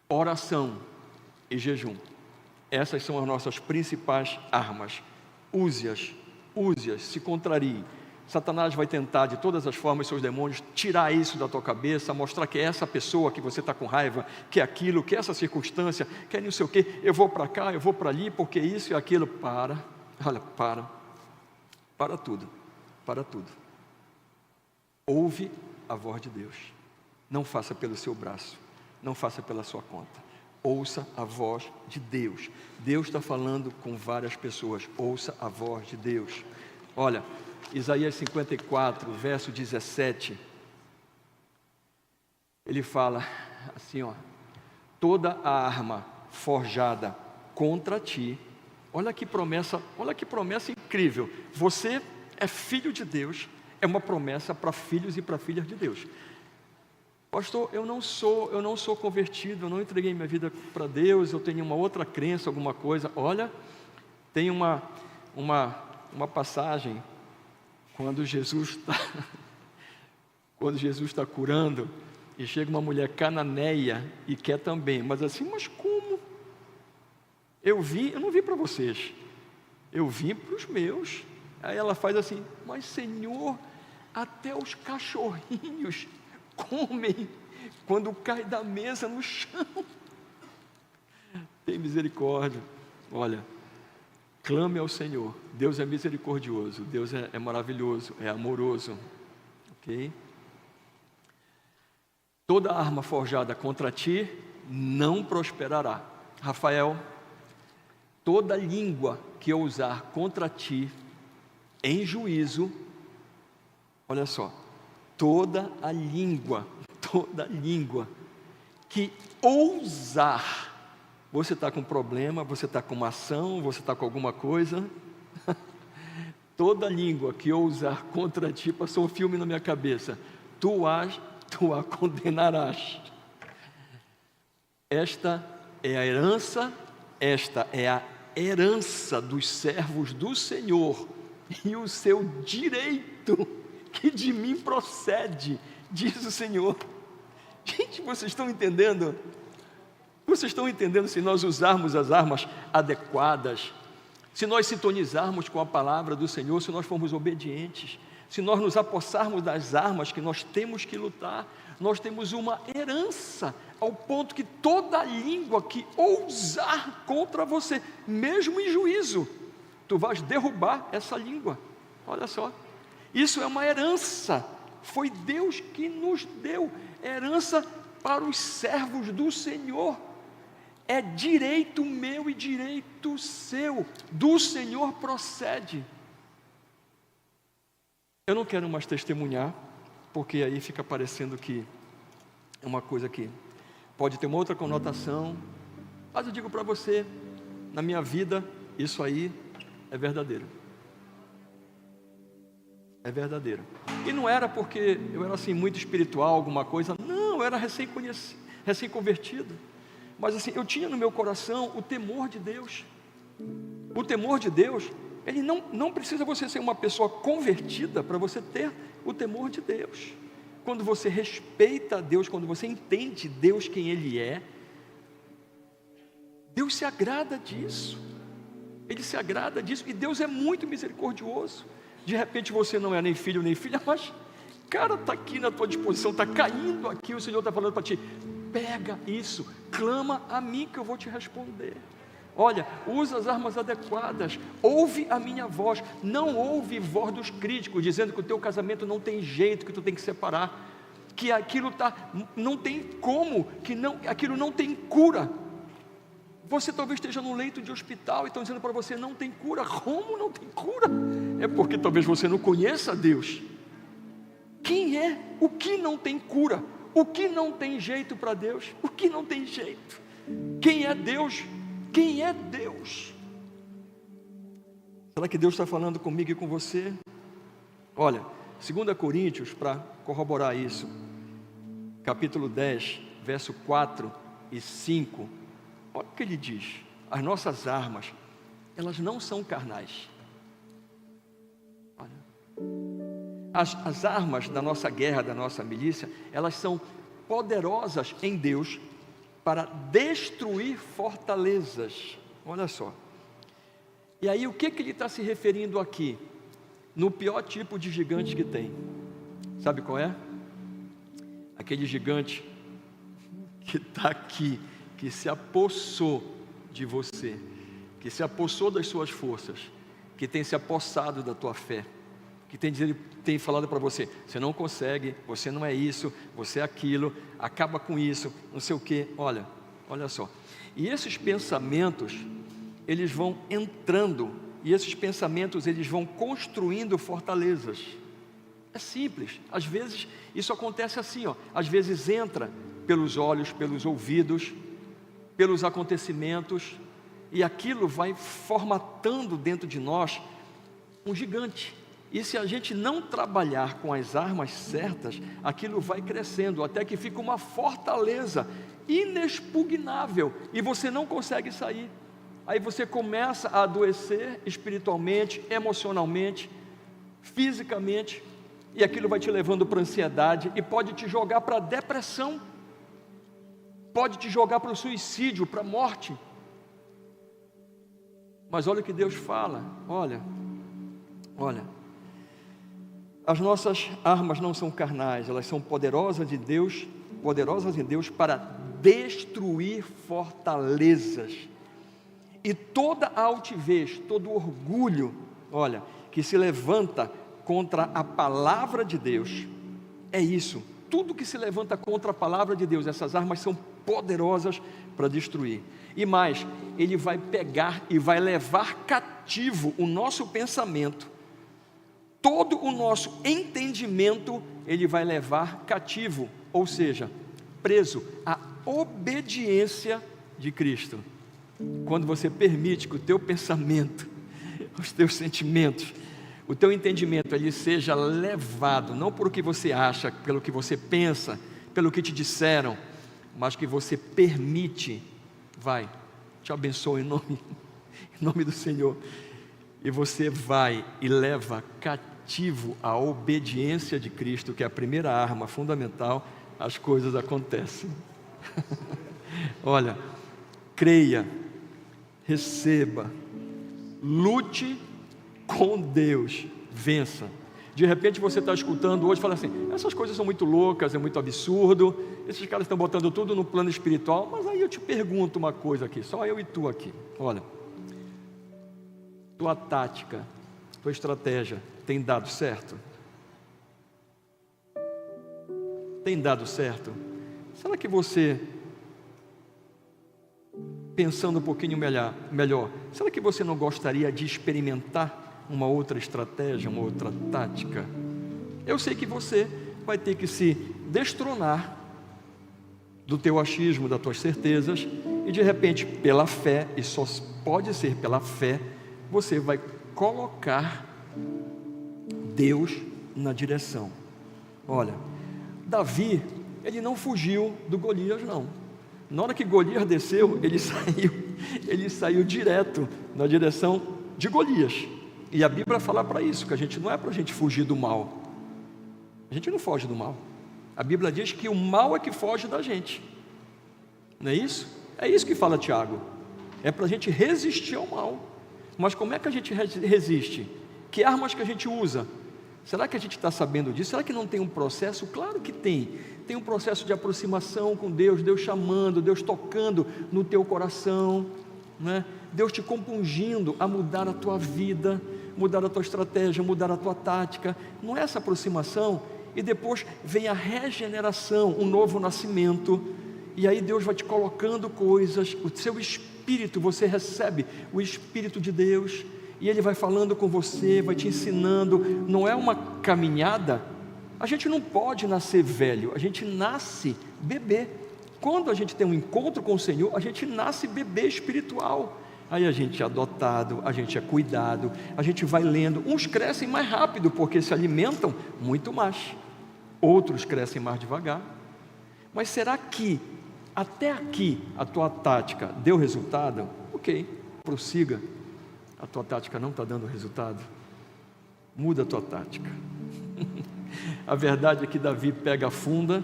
Speaker 4: oração e jejum. Essas são as nossas principais armas. Use-as, se contrarie. Satanás vai tentar de todas as formas, seus demônios, tirar isso da tua cabeça, mostrar que é essa pessoa que você está com raiva, que é aquilo, que é essa circunstância, que é não sei o que, eu vou para cá, eu vou para ali, porque isso e aquilo. Para tudo. Ouve a voz de Deus. Não faça pelo seu braço, não faça pela sua conta. Ouça a voz de Deus. Deus está falando com várias pessoas. Ouça a voz de Deus. Olha, Isaías 54, verso 17. Ele fala assim, ó: toda a arma forjada contra ti. Olha que promessa incrível. Você é filho de Deus. É uma promessa para filhos e para filhas de Deus. Pastor, eu não sou convertido, eu não entreguei minha vida para Deus, eu tenho uma outra crença, alguma coisa. Olha, tem uma passagem quando Jesus está curando e chega uma mulher cananeia e quer também, mas assim, mas como? Eu não vi para vocês, eu vim para os meus. Aí ela faz assim, mas Senhor, até os cachorrinhos comem quando cai da mesa no chão. Tem misericórdia. Olha, clame ao Senhor. Deus é misericordioso, Deus é maravilhoso, é amoroso, ok? Toda arma forjada contra ti não prosperará. Rafael, toda língua que eu usar contra ti em juízo, olha só, toda língua que ousar, você está com problema, você está com uma ação, você está com alguma coisa, toda língua que ousar contra ti, passou um filme na minha cabeça, tu a condenarás. Esta é a herança dos servos do Senhor, e o seu direito que de mim procede, diz o Senhor. Gente, vocês estão entendendo? Vocês estão entendendo? Se nós usarmos as armas adequadas, se nós sintonizarmos com a palavra do Senhor, se nós formos obedientes, se nós nos apossarmos das armas que nós temos que lutar, nós temos uma herança, ao ponto que toda língua que ousar contra você, mesmo em juízo, tu vais derrubar essa língua. Olha só, isso é uma herança, foi Deus que nos deu, herança para os servos do Senhor, é direito meu e direito seu, do Senhor procede. Eu não quero mais testemunhar, porque aí fica parecendo que é uma coisa que pode ter uma outra conotação, mas eu digo para você, na minha vida, isso aí é verdadeiro. É verdadeiro. E não era porque eu era assim muito espiritual, alguma coisa. Não, eu era recém-convertido. Mas assim, eu tinha no meu coração o temor de Deus. O temor de Deus, ele não precisa você ser uma pessoa convertida para você ter o temor de Deus. Quando você respeita a Deus, quando você entende Deus quem Ele é, Deus se agrada disso. Ele se agrada disso, e Deus é muito misericordioso. De repente você não é nem filho nem filha, mas, cara, está aqui na tua disposição, está caindo aqui, o Senhor está falando para ti, pega isso, clama a mim que eu vou te responder. Olha, usa as armas adequadas, ouve a minha voz, não ouve voz dos críticos, dizendo que o teu casamento não tem jeito, que tu tem que separar, que aquilo não tem como, aquilo não tem cura. Você talvez esteja no leito de hospital e estão dizendo para você, não tem cura. Como não tem cura? É porque talvez você não conheça Deus. Quem é? O que não tem cura? O que não tem jeito para Deus? O que não tem jeito? Quem é Deus? Quem é Deus? Será que Deus está falando comigo e com você? Olha, 2 Coríntios, para corroborar isso, capítulo 10, verso 4 e 5, olha o que ele diz: as nossas armas, elas não são carnais. Olha, as armas da nossa guerra, da nossa milícia, elas são poderosas em Deus para destruir fortalezas. Olha só. E aí o que ele está se referindo aqui? No pior tipo de gigante que tem. Sabe qual é? Aquele gigante que está aqui, que se apossou de você, que se apossou das suas forças, que tem se apossado da tua fé, que tem falado para você, você não consegue, você não é isso, você é aquilo, acaba com isso, não sei o que. Olha só, e esses pensamentos, eles vão entrando, e esses pensamentos, eles vão construindo fortalezas. É simples. Às vezes isso acontece assim, às vezes entra pelos olhos, pelos ouvidos, pelos acontecimentos, e aquilo vai formatando dentro de nós um gigante. E se a gente não trabalhar com as armas certas, aquilo vai crescendo, até que fica uma fortaleza inexpugnável, e você não consegue sair. Aí você começa a adoecer espiritualmente, emocionalmente, fisicamente, e aquilo vai te levando para ansiedade, e pode te jogar para a depressão, pode te jogar para o suicídio, para a morte. Mas olha o que Deus fala, olha, as nossas armas não são carnais, elas são poderosas em Deus para destruir fortalezas, e toda a altivez, todo orgulho, olha, que se levanta contra a palavra de Deus. É isso, tudo que se levanta contra a palavra de Deus, essas armas são poderosas para destruir. E mais, ele vai pegar e vai levar cativo o nosso pensamento, todo o nosso entendimento, ele vai levar cativo, ou seja, preso à obediência de Cristo. Quando você permite que o teu pensamento, os teus sentimentos, o teu entendimento, ele seja levado, não por o que você acha, pelo que você pensa, pelo que te disseram, mas que você permite, vai, te abençoe em nome do Senhor, e você vai e leva cativo a obediência de Cristo, que é a primeira arma fundamental, as coisas acontecem. Olha, creia, receba, lute com Deus, vença. De repente você está escutando hoje e fala assim, essas coisas são muito loucas, é muito absurdo, esses caras estão botando tudo no plano espiritual. Mas aí eu te pergunto uma coisa aqui, só eu e tu aqui, olha, tua tática, tua estratégia tem dado certo? Tem dado certo? Será que você, pensando um pouquinho melhor, será que você não gostaria de experimentar uma outra estratégia, uma outra tática? Eu sei que você vai ter que se destronar do teu achismo, das tuas certezas, e e de repente, pela fé, e só pode ser pela fé, você vai colocar Deus na direção. Olha, Davi, ele não fugiu do Golias, não. Na hora que Golias desceu, ele saiu direto na direção de Golias. E a Bíblia fala para isso, que a gente não é para a gente fugir do mal. A gente não foge do mal. A Bíblia diz que o mal é que foge da gente. Não é isso? É isso que fala Tiago. É para a gente resistir ao mal. Mas como é que a gente resiste? Que armas que a gente usa? Será que a gente está sabendo disso? Será que não tem um processo? Claro que tem. Tem um processo de aproximação com Deus, Deus chamando, Deus tocando no teu coração, né? Deus te compungindo a mudar a tua vida, mudar a tua estratégia, mudar a tua tática. Não é essa aproximação? E depois vem a regeneração, um novo nascimento. E aí Deus vai te colocando coisas, o seu espírito, você recebe o Espírito de Deus, e Ele vai falando com você, vai te ensinando. Não é uma caminhada. A gente não pode nascer velho, a gente nasce bebê. Quando a gente tem um encontro com o Senhor, a gente nasce bebê espiritual. Aí a gente é adotado, a gente é cuidado, a gente vai lendo. Uns crescem mais rápido porque se alimentam muito mais, outros crescem mais devagar. Mas será que até aqui a tua tática deu resultado? Ok, prossiga. A tua tática não está dando resultado? Muda a tua tática. A verdade é que Davi pega a funda,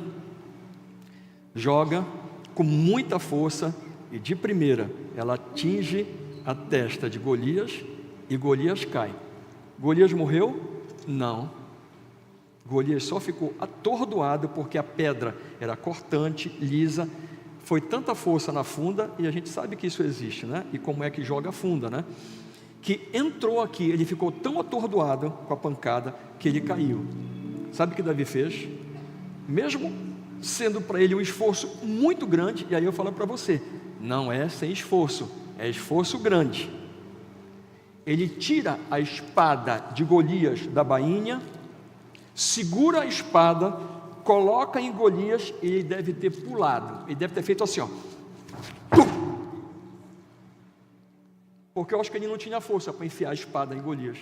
Speaker 4: joga com muita força, e de primeira ela atinge a testa de Golias, e Golias cai. Golias morreu? Não. Golias só ficou atordoado, porque a pedra era cortante, lisa. Foi tanta força na funda, e a gente sabe que isso existe, né? E como é que joga a funda, né? Que entrou aqui, ele ficou tão atordoado com a pancada, que ele caiu. Sabe o que Davi fez? Mesmo sendo para ele um esforço muito grande, e aí eu falo para você, não é sem esforço, é esforço grande. Ele tira a espada de Golias da bainha, segura a espada, coloca em Golias, e ele deve ter pulado, ele deve ter feito assim, ó. Porque eu acho que ele não tinha força para enfiar a espada em Golias.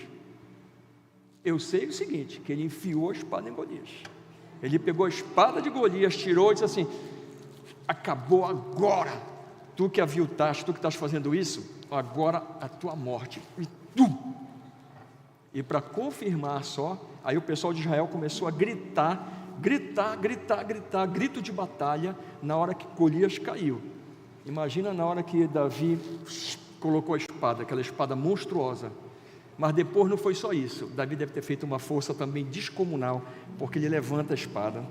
Speaker 4: Eu sei o seguinte, que ele enfiou a espada em Golias. Ele pegou a espada de Golias, tirou e disse assim: acabou agora, tu que aviltaste, tu que estás fazendo isso, agora a tua morte. E para confirmar só, aí o pessoal de Israel começou a gritar, grito de batalha, na hora que Golias caiu. Imagina na hora que Davi colocou a espada, aquela espada monstruosa. Mas depois não foi só isso, Davi deve ter feito uma força também descomunal, porque ele levanta a espada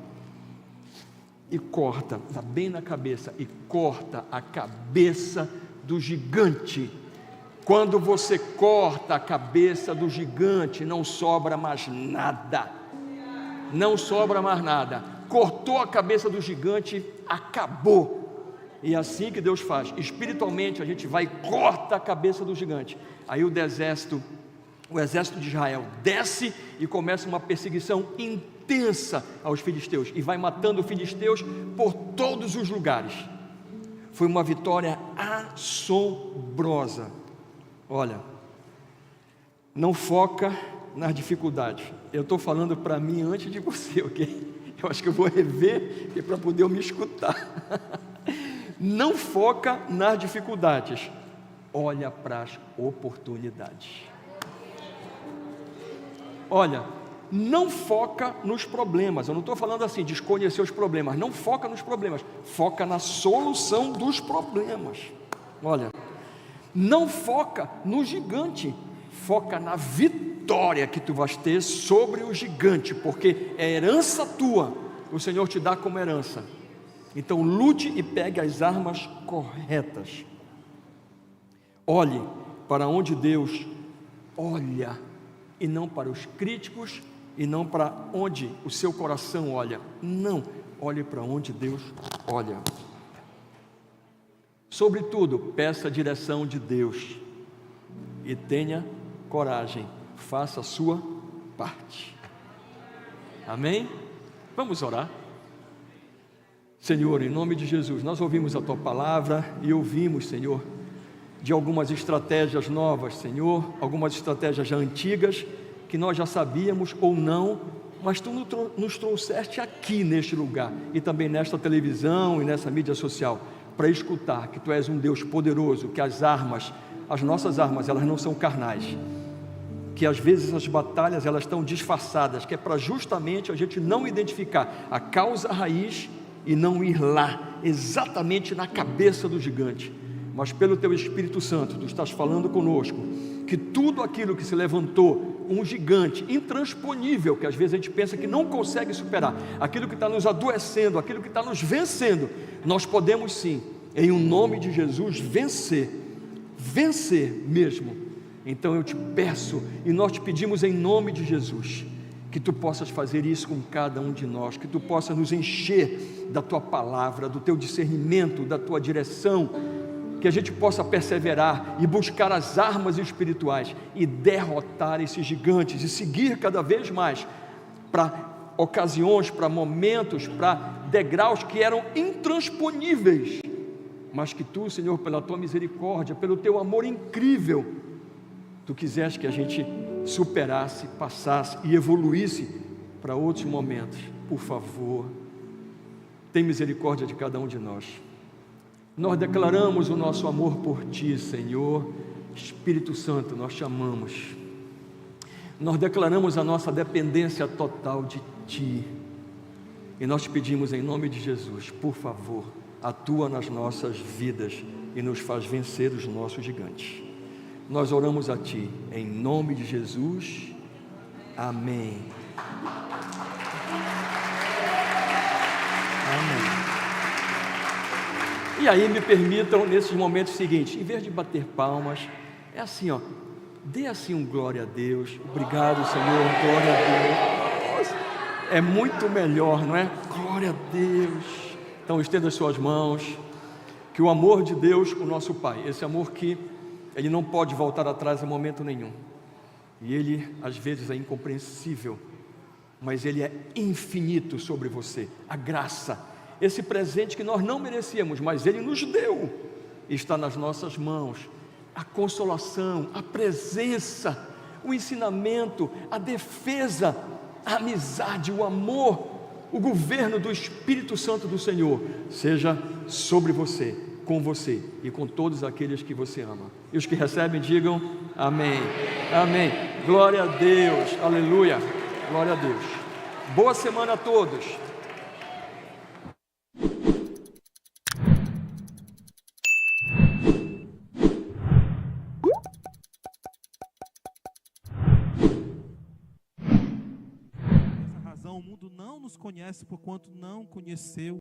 Speaker 4: e corta, está bem na cabeça, e corta a cabeça do gigante. Quando você corta a cabeça do gigante, não sobra mais nada, não sobra mais nada. Cortou a cabeça do gigante, acabou. E é assim que Deus faz, espiritualmente a gente vai e corta a cabeça do gigante. Aí o exército de Israel desce e começa uma perseguição intensa aos filisteus, e vai matando os filisteus por todos os lugares. Foi uma vitória assombrosa. Olha, não foca nas dificuldades. Eu estou falando para mim antes de você, ok? Eu acho que eu vou rever para poder me escutar. Não foca nas dificuldades, olha para as oportunidades. Olha, não foca nos problemas. Eu não estou falando assim, desconhecer os problemas. Não foca nos problemas, foca na solução dos problemas. Olha, não foca no gigante, foca na vitória que tu vais ter sobre o gigante, porque é herança tua, o Senhor te dá como herança. Então lute e pegue as armas corretas. Olhe para onde Deus olha, e não para os críticos, e não para onde o seu coração olha. Não, olhe para onde Deus olha. Sobretudo, peça a direção de Deus e tenha coragem, faça a sua parte. Amém? Vamos orar. Senhor, em nome de Jesus, nós ouvimos a Tua palavra e ouvimos, Senhor, de algumas estratégias novas, Senhor, algumas estratégias já antigas, que nós já sabíamos ou não, mas Tu nos trouxeste aqui neste lugar, e também nesta televisão e nessa mídia social, para escutar que Tu és um Deus poderoso, que as nossas armas, elas não são carnais, que às vezes as batalhas, elas estão disfarçadas, que é para justamente a gente não identificar a causa raiz e não ir lá, exatamente na cabeça do gigante, mas pelo Teu Espírito Santo, Tu estás falando conosco, que tudo aquilo que se levantou, um gigante intransponível, que às vezes a gente pensa que não consegue superar, aquilo que está nos adoecendo, aquilo que está nos vencendo, nós podemos sim, em o nome de Jesus, vencer mesmo. Então eu te peço, e nós te pedimos em nome de Jesus, que Tu possas fazer isso com cada um de nós, que Tu possas nos encher da Tua palavra, do Teu discernimento, da Tua direção, que a gente possa perseverar e buscar as armas espirituais e derrotar esses gigantes e seguir cada vez mais para ocasiões, para momentos, para degraus que eram intransponíveis, mas que Tu, Senhor, pela Tua misericórdia, pelo Teu amor incrível, Tu quiseste que a gente superasse, passasse e evoluísse para outros momentos. Por favor, tem misericórdia de cada um de nós. Nós declaramos o nosso amor por Ti, Senhor. Espírito Santo, nós te amamos. Nós declaramos a nossa dependência total de Ti, e nós te pedimos em nome de Jesus, por favor, atua nas nossas vidas e nos faz vencer os nossos gigantes. Nós oramos a Ti, em nome de Jesus, amém. Amém. E aí me permitam, nesses momentos seguintes, em vez de bater palmas, é assim, ó, dê assim um glória a Deus, obrigado Senhor, glória a Deus, é muito melhor, não é? Glória a Deus. Então estenda as suas mãos, que o amor de Deus, o nosso Pai, esse amor que Ele não pode voltar atrás em momento nenhum, e Ele às vezes é incompreensível, mas Ele é infinito sobre você, a graça, esse presente que nós não merecíamos, mas Ele nos deu, está nas nossas mãos, a consolação, a presença, o ensinamento, a defesa, a amizade, o amor, o governo do Espírito Santo do Senhor, seja sobre você, com você e com todos aqueles que você ama. E os que recebem, digam amém, amém, glória a Deus, aleluia, glória a Deus. Boa semana a todos.
Speaker 2: O mundo não nos conhece porquanto não conheceu